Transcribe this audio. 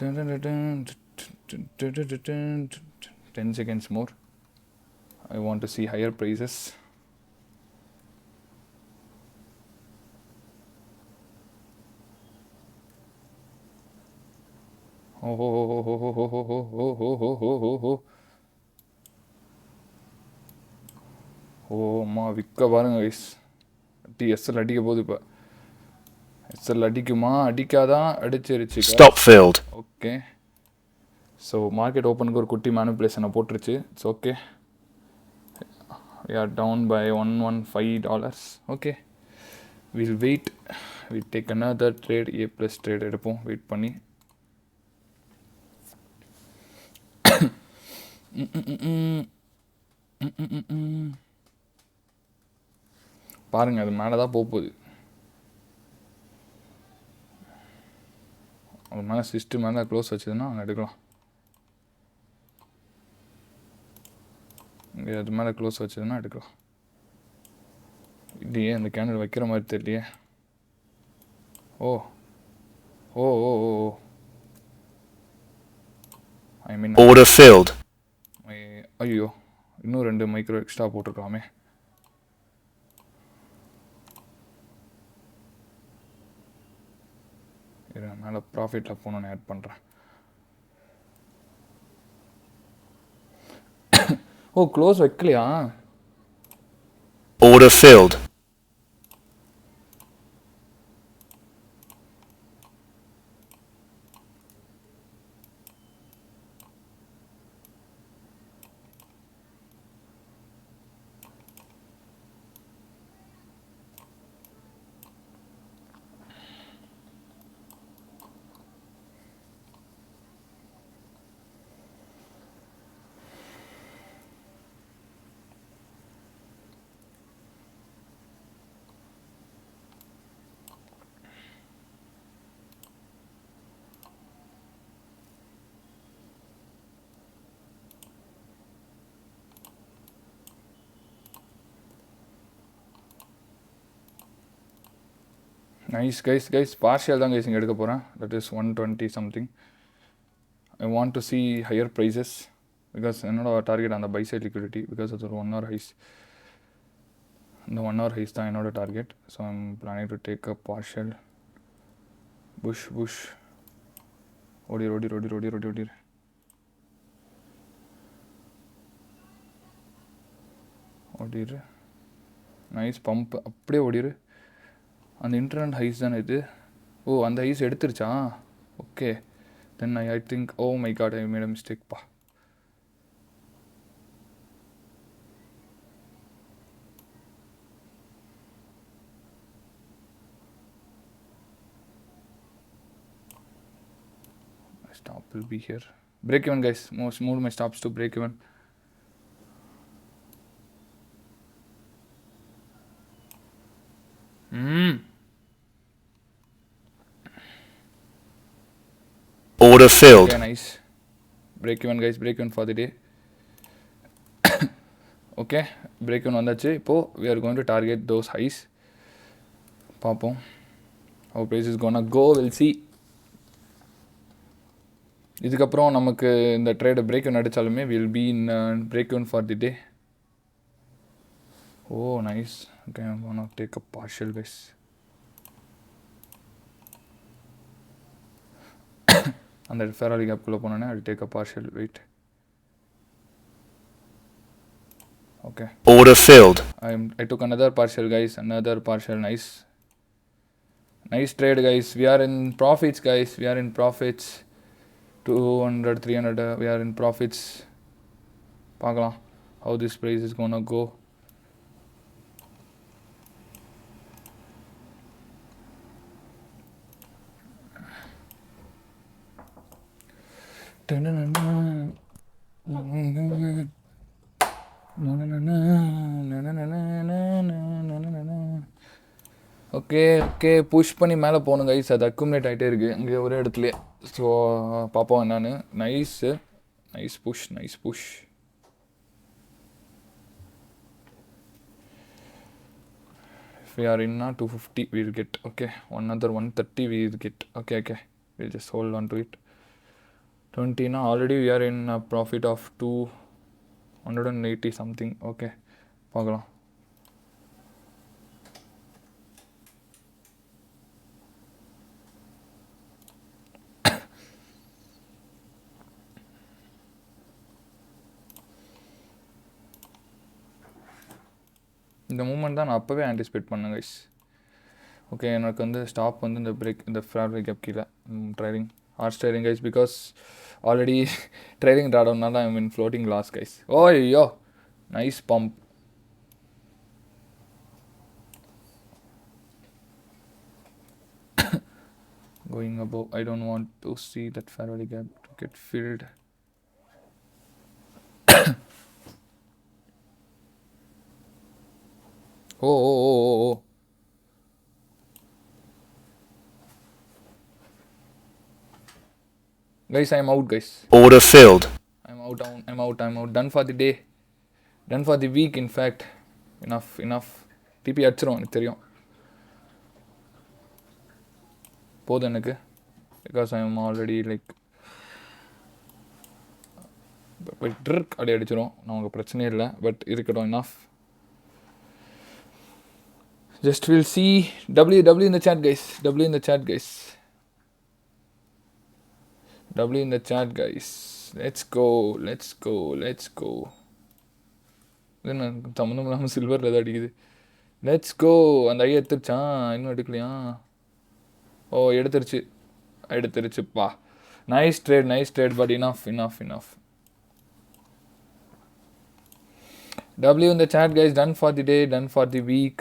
10 seconds more. I want to see higher prices. அம்மா விற்க பாருங்க கைஸ். எஸ்எல் அடிக்க போகுது இப்போ. எஸ்எல் அடிக்குமா அடிக்காதான்? அடிச்சிருச்சு. Stop filled. Okay, so market ஓப்பனுக்கு ஒரு குட்டி மேனிப்புலேஷனை போட்டுருச்சு. It's okay. we are down by $115. okay, we'll wait. we take another trade. A plus trade எடுப்போம் வெயிட் பண்ணி. பாருங்க, அது மேலே தான் போகுது. அது மேலே சிஸ்டம் மேலே க்ளோஸ் வச்சதுன்னா அங்கே எடுக்கலாம். இங்கே அது மேலே க்ளோஸ் வச்சதுன்னா எடுக்கலாம். இல்லையே, அந்த கேண்டில் வைக்கிற மாதிரி தெரியலையே. ஓ ஓ ஓ ஓ ஐ மீன் Order filled. ஐயோ, இன்னும் 2 மைக்ரோ எக்ஸ்ட்ரா போட்டிருக்கலாமே. மேலே ப்ராஃபிட்டில் போகணுன்னு ஆட் பண்ணுறேன். ஓ, க்ளோஸ் வைக்கலையா? Order filled. Nice guys partial தான் கைஸ் இங்கே எடுக்க போகிறேன். That is 120 something. I want to see higher prices because என்னோட டார்கெட் அந்த பை சைட் லிக்விடிட்டி. பிகாஸ் அது ஒரு 1 hour ஹைஸ். இந்த 1 hour ஹைஸ் தான் என்னோட target. So I'm planning to take a partial push ஓடிரு. நைஸ் பம்ப், அப்படியே ஓடிரு. அந்த இன்டர்னல் ஹைஸ் தானே இது? ஓ, அந்த ஹைஸ் எடுத்துருச்சா? Okay, then I think oh my God, I made a mistake பா. Stop will be here. Break even guys. Move my stops to break even. Order filled. Okay, nice. Break even guys. Break even for the day. Okay, break even வந்தாச்சு. இப்போ we are going to target those highs. பார்ப்போம் how price is gonna go. we'll see. இதுக்கப்புறம் நமக்கு இந்த ட்ரேடை break in அடித்தாலுமே will be in break in for the day. Oh nice. Okay, I'm gonna take a partial guys. அந்த ஃபெராரி கேப்குள்ளே போனோன்னே I take a partial. Wait. Okay, order filled. I took another partial guys. Another partial. Nice trade guys. We are in profits guys. 200 300 we are in profits. பார்க்கலாம் how this price is gonna go. Okay push பண்ணி மேலே போகணும் guys. அது accumulate ஆகிட்டே இருக்குது இங்கே ஒரே இடத்துல. ஸோ பார்ப்போம் என்னான்னு. Nice push. if we are in 250 we'll get. okay, another 130 we'll get. okay we'll just hold on to it. 20 now. Already we are in a profit of 280 something. Okay, பார்க்கலாம். இந்த moment தான் நான் அப்போவே anticipate பண்ணேன் guys. Okay, எனக்கு வந்து stop வந்து இந்த பிரேக், இந்த ஃபேவரட் கேப் கீழே trading hard trading guys, because already trading ட்ராடவுனால I mean floating loss guys. Oh ஐயோ, nice bump. Going above, I don't want to see that fairway gap to get filled. Oh. Guys, I'm out, guys. Order filled. I'm out. Done for the day. Done for the week, in fact. Enough. TP அடிச்சிரும் எனக்கு தெரியும் போதும் எனக்கு, because I am already like trick அப்படி அடிச்சிடும், நமக்கு பிரச்சனையே இல்லை. But இருக்கட்டும், enough. Just we'll see. W in the chat, guys. W in the chat, guys. Let's go. என்ன சம்மந்தம் இல்லாமல் சில்வரில் தான் அடிக்குது. Let's go. அந்த ஐயா எடுத்துருச்சான், இன்னும் எடுக்கலையா? ஓ, எடுத்துருச்சுப்பா. Nice trade, but enough. W in the chat, guys. Done for the day, done for the week.